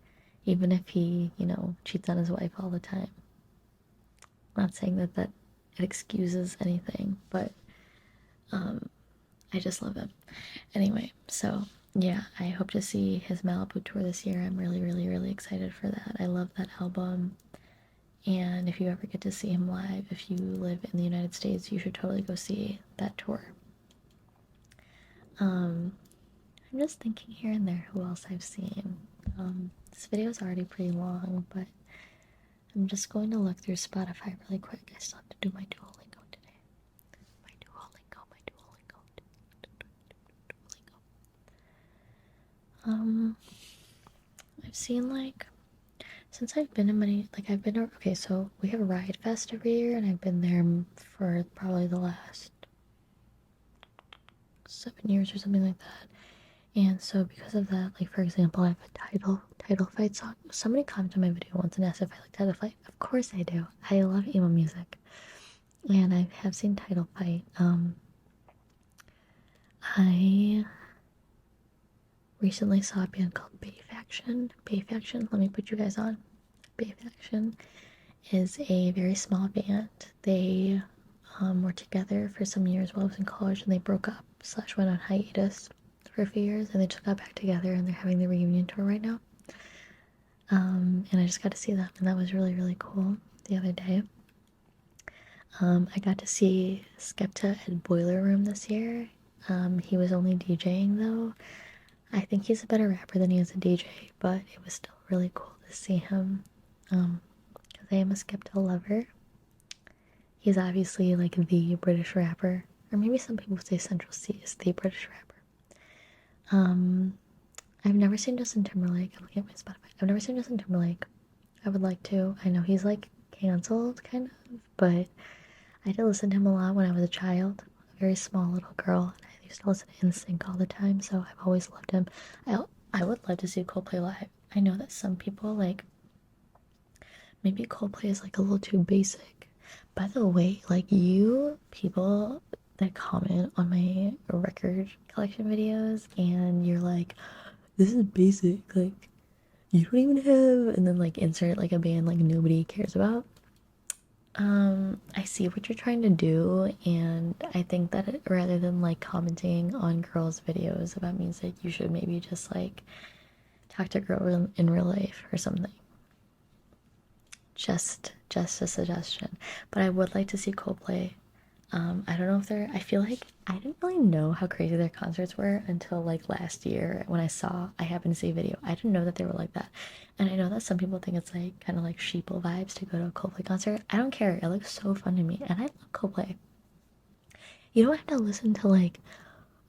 S1: even if he, you know, cheats on his wife all the time. Not saying that it excuses anything, but I just love him. Anyway, so yeah, I hope to see his Malibu tour this year. I'm really, really, really excited for that. I love that album. And if you ever get to see him live, if you live in the United States, you should totally go see that tour. I'm just thinking here and there who else I've seen. This video is already pretty long, but I'm just going to look through Spotify really quick. I still have to do my Duolingo today. My Duolingo. I've seen like, since I've been in many, like I've been, okay, so we have a Ride Fest every year, and I've been there for probably the last 7 years or something like that. And so because of that, like for example, I have a title fight song. Somebody commented on my video once and asked if I like title fight. Of course I do. I love emo music, and I have seen title fight. I recently saw a band called Bay Faction. Bay Faction, let me put you guys on. Bay Faction is a very small band. They were together for some years while I was in college, and they broke up / went on hiatus for a few years, and they just got back together, and they're having the reunion tour right now. And I just got to see them, and that was really, really cool the other day. I got to see Skepta at Boiler Room this year. He was only DJing though. I think he's a better rapper than he is a DJ, but it was still really cool to see him. Because I am a Skepta lover. He's obviously like the British rapper, or maybe some people say Central C is the British rapper. I've never seen Justin Timberlake. I'm looking at my Spotify. I've never seen Justin Timberlake. I would like to. I know he's like canceled, kind of, but I did listen to him a lot when I was a child, a very small little girl, and I used to listen to NSYNC all the time, so I've always loved him. I would love to see Coldplay live. I know that some people like, maybe Coldplay is like a little too basic. By the way, like you people that comment on my record collection videos and you're like, this is basic, like you don't even have, and then like insert like a band like nobody cares about. I see what you're trying to do, and I think that rather than like commenting on girls' videos about music, you should maybe just like talk to girls in real life or something. Just just a suggestion. But I would like to see Coldplay. I don't know if they're, I feel like I didn't really know how crazy their concerts were until like last year when I happened to see a video. I didn't know that they were like that. And I know that some people think it's like kind of like sheeple vibes to go to a Coldplay concert. I don't care. It looks so fun to me. And I love Coldplay. You don't have to listen to like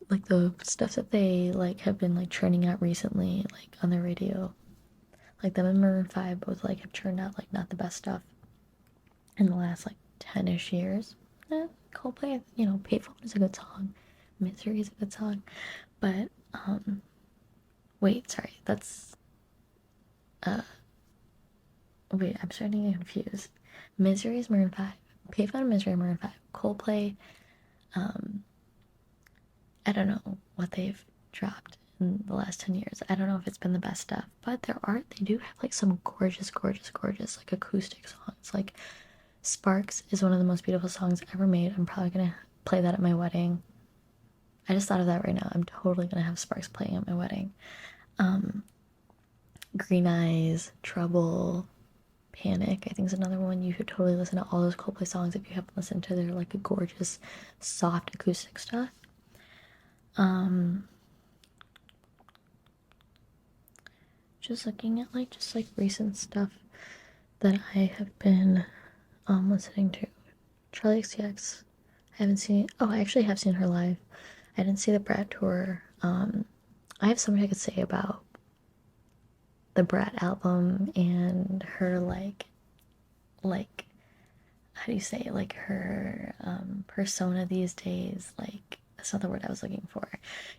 S1: the stuff that they like have been like churning out recently, like on the radio. Like them and Maroon 5 both like have churned out like not the best stuff in the last like 10-ish years. Coldplay, you know, Payphone is a good song. Misery is a good song. But wait, sorry, that's wait, I'm starting to get confused. Misery is Maroon 5. Payphone and Misery Maroon 5. Coldplay, I don't know what they've dropped in the last 10 years. I don't know if it's been the best stuff, but they do have like some gorgeous, gorgeous, gorgeous like acoustic songs. Like Sparks is one of the most beautiful songs ever made. I'm probably gonna play that at my wedding. I just thought of that right now. I'm totally gonna have Sparks playing at my wedding. Green Eyes, Trouble, Panic, I think is another one. You should totally listen to all those Coldplay songs if you haven't listened to their like gorgeous, soft acoustic stuff. Just looking at like recent stuff that I have been listening to. Charli XCX, I haven't seen. Oh, I actually have seen her live. I didn't see the Brat tour. I have so much I could say about the Brat album and her like how do you say it? Like her persona these days. Like that's not the word I was looking for.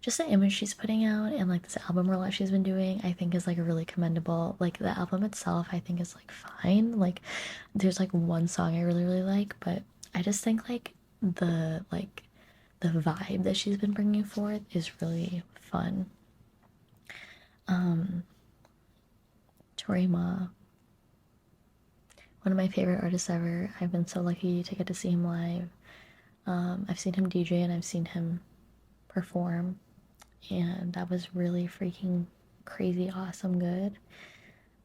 S1: Just the image she's putting out and like this album rollout she's been doing, I think is like really commendable. Like the album itself, I think is like fine. Like there's like one song I really really like, but I just think like the vibe that she's been bringing forth is really fun. Tori Ma, one of my favorite artists ever. I've been so lucky to get to see him live. I've seen him DJ and I've seen him perform, and that was really freaking crazy awesome good.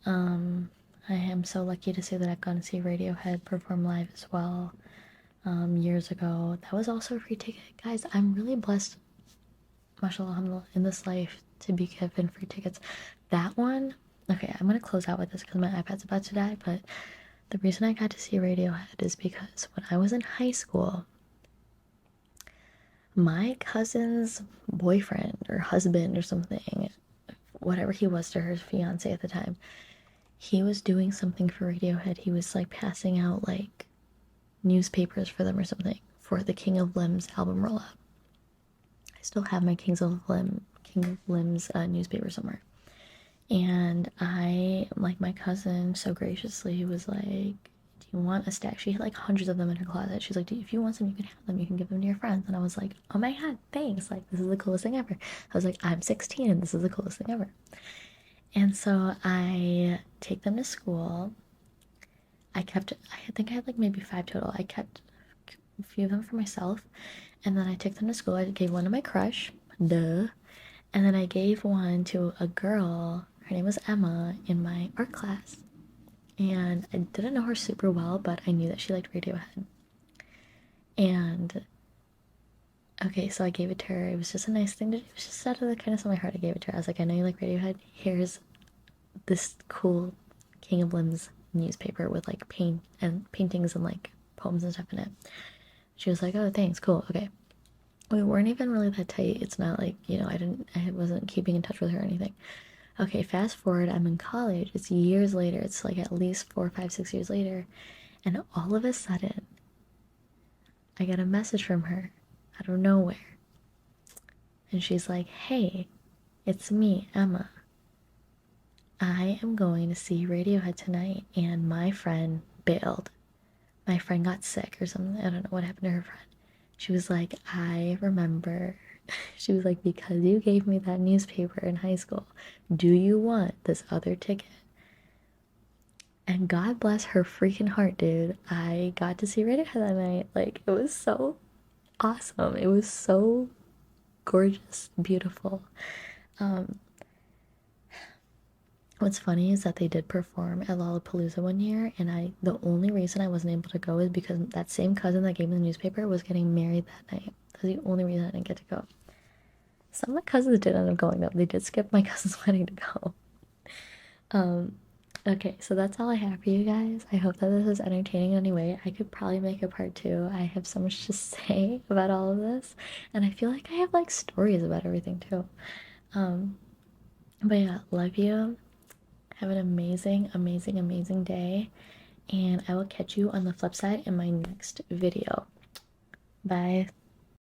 S1: I am so lucky to say that I've gone to see Radiohead perform live as well years ago. That was also a free ticket. Guys, I'm really blessed, mashallah, alhamdulillah, in this life to be given free tickets. That one, okay, I'm gonna close out with this because my iPad's about to die, but the reason I got to see Radiohead is because when I was in high school, my cousin's boyfriend or husband or something, whatever he was to her fiance at the time, he was doing something for Radiohead. He was like passing out like newspapers for them or something for the King of Limbs album rollout. I still have my King of Limbs newspaper somewhere. And I, like, my cousin so graciously was like, do you want a stack? She had like hundreds of them in her closet. She's like, if you want some, you can have them. You can give them to your friends. And I was like, oh my god, thanks. Like, this is the coolest thing ever. I was like, I'm 16 and this is the coolest thing ever. And so I take them to school. I think I had like maybe 5 total. I kept a few of them for myself. And then I took them to school. I gave one to my crush. Duh. And then I gave one to a girl. Her name was Emma in my art class. And I didn't know her super well, but I knew that she liked Radiohead. And okay, so I gave it to her. It was just a nice thing to do. It was just out of the kindness of my heart. I gave it to her. I was like, I know you like Radiohead. Here's this cool King of Limbs newspaper with like paintings and like poems and stuff in it. She was like, oh, thanks, cool, okay. We weren't even really that tight. It's not like, you know, I wasn't keeping in touch with her or anything. Okay, fast forward, I'm in college. It's years later. It's like at least 4, 5, 6 years later. And all of a sudden, I get a message from her out of nowhere. And she's like, hey, it's me, Emma. I am going to see Radiohead tonight, and my friend bailed. My friend got sick or something. I don't know what happened to her friend. She was like, I remember. She was like, because you gave me that newspaper in high school, do you want this other ticket? And God bless her freaking heart, dude. I got to see Radiohead that night. Like, it was so awesome. It was so gorgeous, beautiful. What What's funny is that they did perform at Lollapalooza one year, and the only reason I wasn't able to go is because that same cousin that gave me the newspaper was getting married that night. That's the only reason I didn't get to go. Some of my cousins did end up going though. They did skip my cousin's wedding to go. Okay, so that's all I have for you guys. I hope that this was entertaining in any way. I could probably make a part two. I have so much to say about all of this, and I feel like I have like stories about everything too. But yeah, love you. Have an amazing, amazing, amazing day, and I will catch you on the flip side in my next video. Bye.